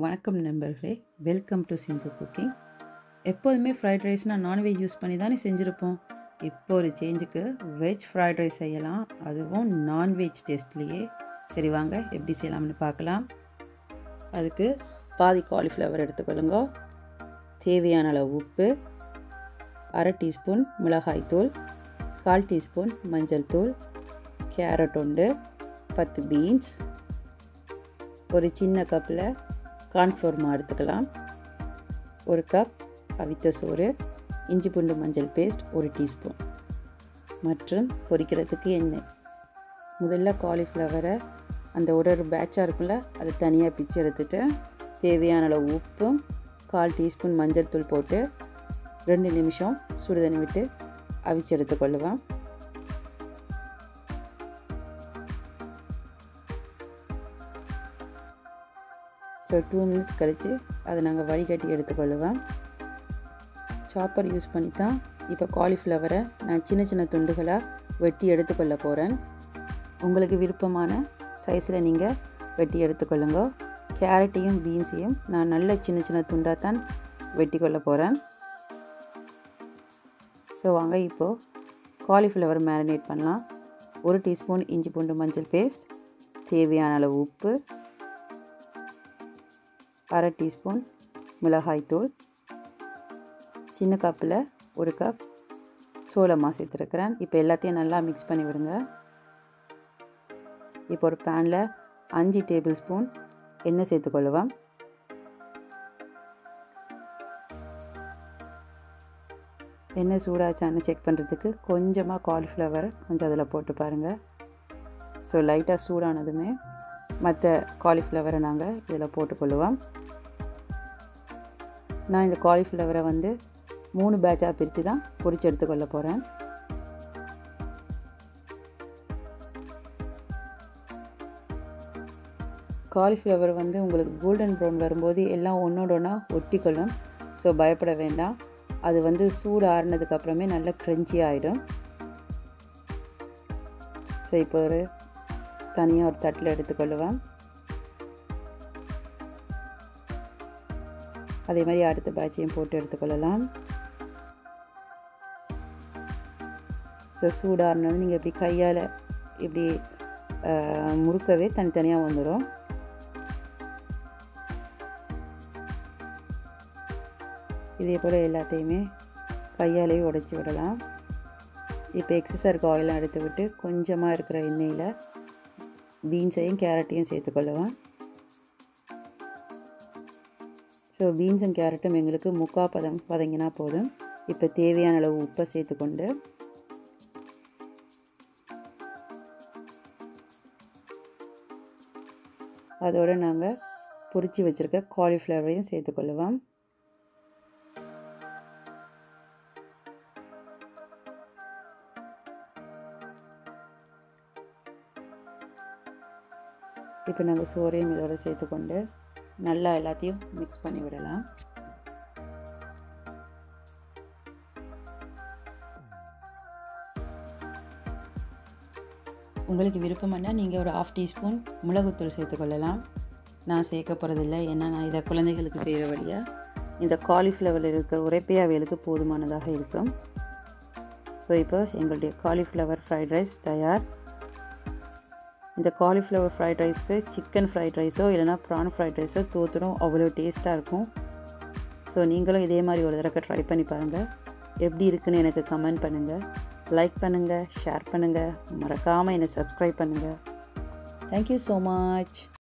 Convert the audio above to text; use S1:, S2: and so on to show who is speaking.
S1: வணக்கம் நண்பர்களே, welcome to Sindhu cooking. எப்போதுமே ஃப்ரைட் ரைஸ்னால் நான்வெஜ் யூஸ் பண்ணி தானே செஞ்சுருப்போம். இப்போ ஒரு சேஞ்சுக்கு வெஜ் ஃப்ரைட் ரைஸ் செய்யலாம், அதுவும் நான்வெஜ் டேஸ்ட்லேயே. சரி வாங்க எப்படி செய்யலாம்னு பார்க்கலாம். அதுக்கு பாதி காலிஃப்ளவர் எடுத்துக்கொள்ளுங்க. தேவையான அளவு உப்பு, அரை டீஸ்பூன் மிளகாய்த்தூள், 1/4 டீஸ்பூன் மஞ்சள் தூள், கேரட் உண்டு, 10 பீன்ஸ், ஒரு சின்ன கப்பில் கார்ன்ஃப்ளவர் மாவு எடுத்துக்கலாம், ஒரு கப் அவித்த சோறு, இஞ்சி பூண்டு மஞ்சள் பேஸ்ட் 1 டீஸ்பூன் மற்றும் பொரிக்கிறதுக்கு எண்ணெய். முதல்ல காலிஃப்ளவரை அந்த ஒரு பேட்சாக இருக்குல்ல அதை தனியாக பிச்சு எடுத்துட்டு தேவையான அளவு உப்பும் 1/4 டீஸ்பூன் மஞ்சள் தூள் போட்டு 2 நிமிஷம் சுடுதண்ணி விட்டு அவிச்சு எடுத்துக்கொள்ளுவேன். ஸோ 2 மினிட்ஸ் கழித்து அதை நாங்கள் வடிகட்டி எடுத்துக்கொள்ளுவேன். சாப்பர் யூஸ் பண்ணி தான் இப்போ காலிஃப்ளவரை நான் சின்ன சின்ன துண்டுகளாக வெட்டி எடுத்துக்கொள்ள போகிறேன். உங்களுக்கு விருப்பமான சைஸில் நீங்கள் வெட்டி எடுத்துக்கொள்ளுங்க. கேரட்டையும் பீன்ஸையும் நான் நல்ல சின்ன சின்ன துண்டாக தான் வெட்டி கொள்ள போகிறேன். ஸோ வாங்க இப்போது காலிஃப்ளவர் மேரினேட் பண்ணலாம். 1 டீஸ்பூன் இஞ்சி பூண்டு மஞ்சள் பேஸ்ட், தேவையான அளவு உப்பு, அரை டீஸ்பூன் மிளகாய்த்தூள், சின்ன கப்பில் 1 கப் சோளமா சேர்த்துருக்கிறேன். இப்போ எல்லாத்தையும் நல்லா மிக்ஸ் பண்ணி விடுங்க. இப்போ ஒரு பேனில் 5 டேபிள் ஸ்பூன் எண்ணெய் சேர்த்துக்கொள்ளுவேன். எண்ணெய் சூடாச்சான்னு செக் பண்ணுறதுக்கு கொஞ்சமாக காலிஃப்ளவர் கொஞ்சம் அதில் போட்டு பாருங்கள். ஸோ லைட்டாக சூடானதுமே மற்ற காலிஃப்ளவரை நாங்கள் இதில் போட்டுக்கொள்ளுவோம். நான் இந்த காலிஃப்ளவரை 3 பேட்சாக பிரித்து தான் பொரிச்சு எடுத்துக்கொள்ள போகிறேன். காலிஃப்ளவர் உங்களுக்கு கோல்டன் ப்ரௌன் வரும்போது எல்லாம் ஒன்றோட ஒன்றா ஒட்டிக்கொள்ளும். ஸோ பயப்பட வேண்டாம். அது சூடு ஆறுனதுக்கப்புறமே நல்லா க்ரன்ச்சி ஆகிடும். ஸோ இப்போ ஒரு தனியாக ஒரு தட்டில் எடுத்துக்கொள்ளுவேன். அதே மாதிரி அடுத்த பேட்சையும் போட்டு எடுத்துக்கொள்ளலாம். ஸோ சூடாறினது நீங்கள் இப்படி கையால் இப்படி முறுக்கவே தனித்தனியாக வந்துடும். இதே போல் எல்லாத்தையுமே கையாலேயே உடைச்சி விடலாம். இப்போ எக்ஸஸாக இருக்க ஆயிலாம் எடுத்து விட்டு கொஞ்சமாக இருக்கிற எண்ணெயில் பீன்ஸையும் கேரட்டையும் சேர்த்துக்கொள்ளுவேன். ஸோ பீன்ஸும் கேரட்டும் எங்களுக்கு 3/4 பதம் வதங்கினா போதும். இப்போ தேவையான அளவு உப்பை சேர்த்துக்கொண்டு அதோடு நாங்கள் பொரிச்சு வச்சுருக்க காலிஃப்ளவரையும் சேர்த்துக்கொள்ளுவோம். இப்போ நாங்கள் சோறையும் இதோடு சேர்த்துக்கொண்டு நல்லா எல்லாத்தையும் மிக்ஸ் பண்ணி விடலாம். உங்களுக்கு விருப்பம்னா நீங்கள் ஒரு 1/2 டீஸ்பூன் மிளகுத்தூள் சேர்த்துக்கொள்ளலாம். நான் சேர்க்க போகிறதில்லை, ஏன்னா நான் இதை குழந்தைகளுக்கு செய்கிற வழியாக இந்த காலிஃப்ளவரில் இருக்கிற உரைப்பே அவைகளுக்கு போதுமானதாக இருக்கும். ஸோ இப்போ எங்களுடைய காலிஃப்ளவர் ஃப்ரைட் ரைஸ் தயார். இந்த காலிஃப்ளவர் ஃப்ரைட் ரைஸ்க்கு சிக்கன் ஃப்ரைட் ரைஸோ இல்லைனா ப்ரான் ஃப்ரைட் ரைஸோ தோற்றுடும், அவ்வளோ டேஸ்ட்டாக இருக்கும். ஸோ நீங்களும் இதே மாதிரி ஒரு தடவை ட்ரை பண்ணி பாருங்கள். எப்படி இருக்குன்னு எனக்கு கமெண்ட் பண்ணுங்கள், லைக் பண்ணுங்கள், ஷேர் பண்ணுங்கள், மறக்காமல் என்னை சப்ஸ்கிரைப் பண்ணுங்கள். Thank you so much.